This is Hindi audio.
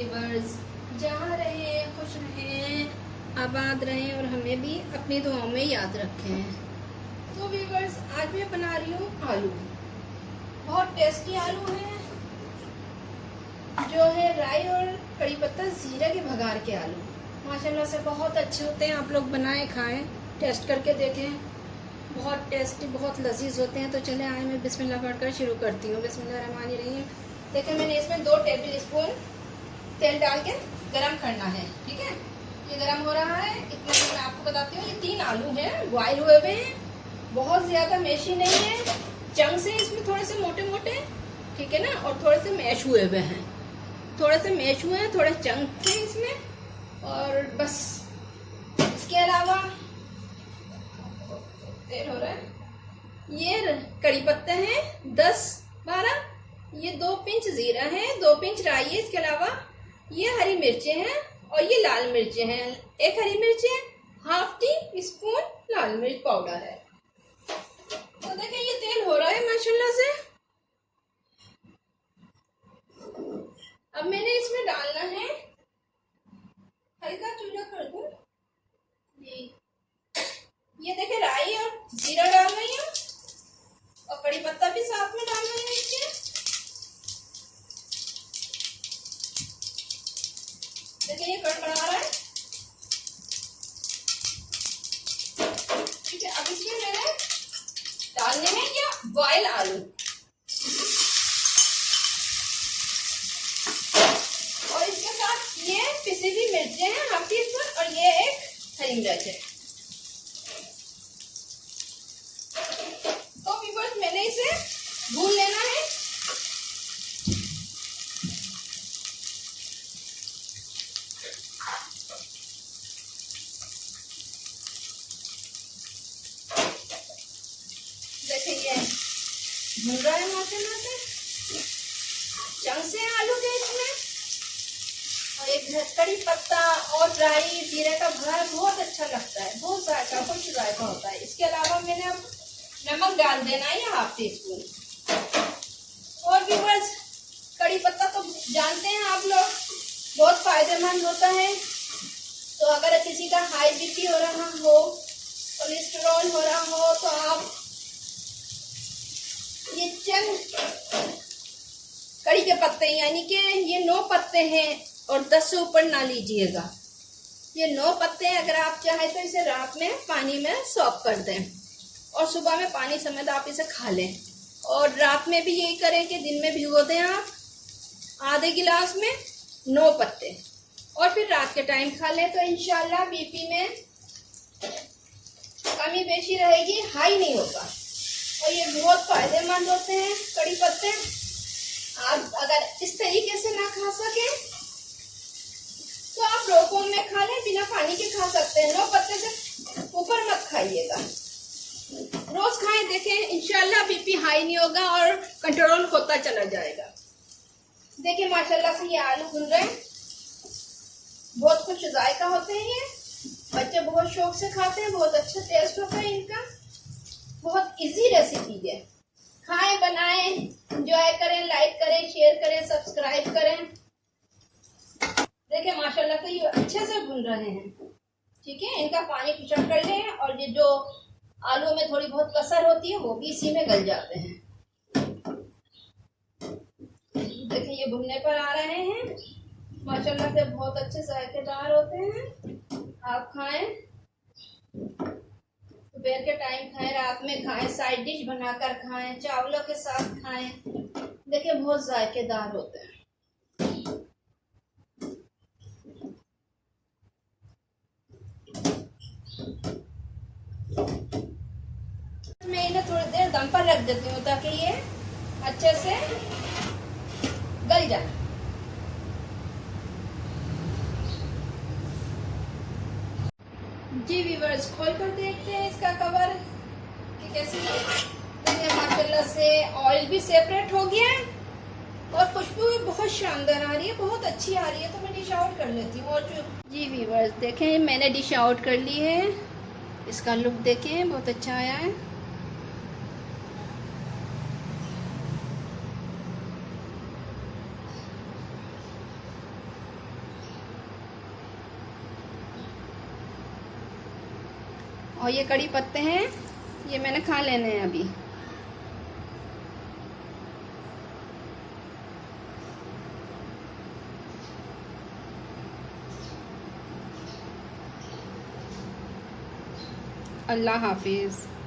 वीवर्स, जहाँ रहें खुश रहें, आबाद रहें और हमें भी अपनी दुआओं में याद रखें। तो वीवर्स, आज मैं बना रही हूँ आलू। बहुत टेस्टी आलू है, जो है राई और कड़ी पत्ता जीरा के भगार के आलू। माशाल्लाह से बहुत अच्छे होते हैं। आप लोग बनाएं, खाएं, टेस्ट करके देखें। बहुत टेस्टी, बहुत लजीज होते हैं। तो चले आए, मैं बिस्मिल्लाह पढ़कर शुरू करती हूँ। बिस्मिल्लाहिर्रहमानिर्रहीम। देखिए, मैंने इसमें 2 टेबल स्पून तेल डाल के गरम करना है। ठीक है, ये गरम हो रहा है। इतना मैं आपको बताती हूँ। ये 3 आलू हैं, बॉयल हुए हुए हैं, बहुत ज्यादा मेशी नहीं है। चंक्स हैं इसमें थोड़े से मोटे मोटे, ठीक है ना, और थोड़े से मैश हुए हुए हैं। थोड़े से मैश हुए हैं, थोड़े चंक्स हैं इसमें। और बस इसके अलावा तेल हो रहा है। ये कड़ी पत्ते हैं 10-12, ये 2 पिंच जीरा है, 2 पिंच राई है। इसके अलावा ये हरी मिर्चें हैं और ये लाल मिर्चें हैं। 1 हरी मिर्च है, 1/2 टी स्पून लाल मिर्च पाउडर है। तो देखिए, ये तेल हो रहा है माशाल्लाह से। अब मैंने इसमें डालना है, हल्का चूल्हा कर दूं। ये देखिए, राई और जीरा डाल रही हूँ और कड़ी पत्ता भी साथ में डाल रही हूँ इसके। देखिए, ये कड़कड़ा रहा है। ठीक है, अब इसमें मैंने डालने हैं ये बॉयल आलू और इसके साथ ये पिसी हुई मिर्चें हैं 1/2 टीस्पून और ये 1 हरी मिर्च है। तो व्यूअर्स, मैंने इसे भून लेना है। देखिए, ये भून रहा है माशाल्लाह से। चंक्स हैं आलू के इसमें, और एक कड़ी पत्ता और राई जीरे का भर बहुत अच्छा लगता है, बहुत जायका, खुश जायका होता है। इसके अलावा मैंने अब नमक डाल देना है 1/2 टीस्पून। और व्यूअर्स, कड़ी पत्ता तो जानते हैं आप लोग, बहुत फायदेमंद होता है। तो अगर किसी का हाई बीपी हो रहा हो, कोलेस्ट्रॉल हो रहा हो, तो आप ये चंद कड़ी के पत्ते, यानी कि ये 9 पत्ते हैं और 10 से ऊपर ना लीजिएगा। ये 9 पत्ते, अगर आप चाहें तो इसे रात में पानी में सॉक कर दें और सुबह में पानी समेत आप इसे खा लें। और रात में भी यही करें कि दिन में भिगो दें आप आधे गिलास में 9 पत्ते, और फिर रात के टाइम खा लें। तो इंशाल्लाह बीपी में कमी बेशी रहेगी, हाई नहीं होगा। और ये बहुत फायदेमंद होते हैं कड़ी पत्ते। आप अगर इस तरीके से ना खा सके तो आप रोकों में खा लें, बिना पानी के खा सकते हैं। 9 पत्ते से ऊपर मत खाइएगा, रोज खाएं। देखें, इंशाल्लाह बीपी हाई नहीं होगा और कंट्रोल होता चला जाएगा। देखिए, माशाल्लाह से ये आलू भुन रहे हैं, बहुत कुछ जायका होते हैं। ये बच्चे बहुत शौक से खाते हैं, बहुत अच्छा टेस्ट होता है इनका। बहुत इजी रेसिपी है, खाएं, बनाएं, एंजॉय करें, लाइक करें, शेयर करें, सब्सक्राइब करें। देखिए, माशाल्लाह से ये अच्छे से भुन रहे हैं। ठीक है, इनका पानी पिछड़ कर लें और ये जो आलू में थोड़ी बहुत कसर होती है वो भी इसी में गल जाते हैं। देखिए, ये भुनने पर आ रहे हैं माशाल्लाह से, बहुत अच्छे जायकेदार होते हैं। आप खाएं, दोपहर के टाइम खाएं, रात में खाएं, साइड डिश बनाकर खाएं, चावलों के साथ खाएं। देखिए, बहुत जायकेदार होते हैं। मैं इन्हें थोड़ी देर दम पर रख देती हूँ ताकि ये अच्छे से गल जाए। जी व्यूअर्स, खोल कर देखते हैं इसका कवर कि कैसी है। देखिए, माशाल्लाह से ऑयल भी सेपरेट हो गया है और खुशबू भी बहुत शानदार आ रही है, बहुत अच्छी आ रही है। तो मैं डिश आउट कर लेती हूँ। और जी व्यूअर्स, देखें, मैंने डिश आउट कर ली है। इसका लुक देखें, बहुत अच्छा आया है। और ये कड़ी पत्ते हैं, ये मैंने खा लेने हैं अभी। अल्लाह हाफिज़।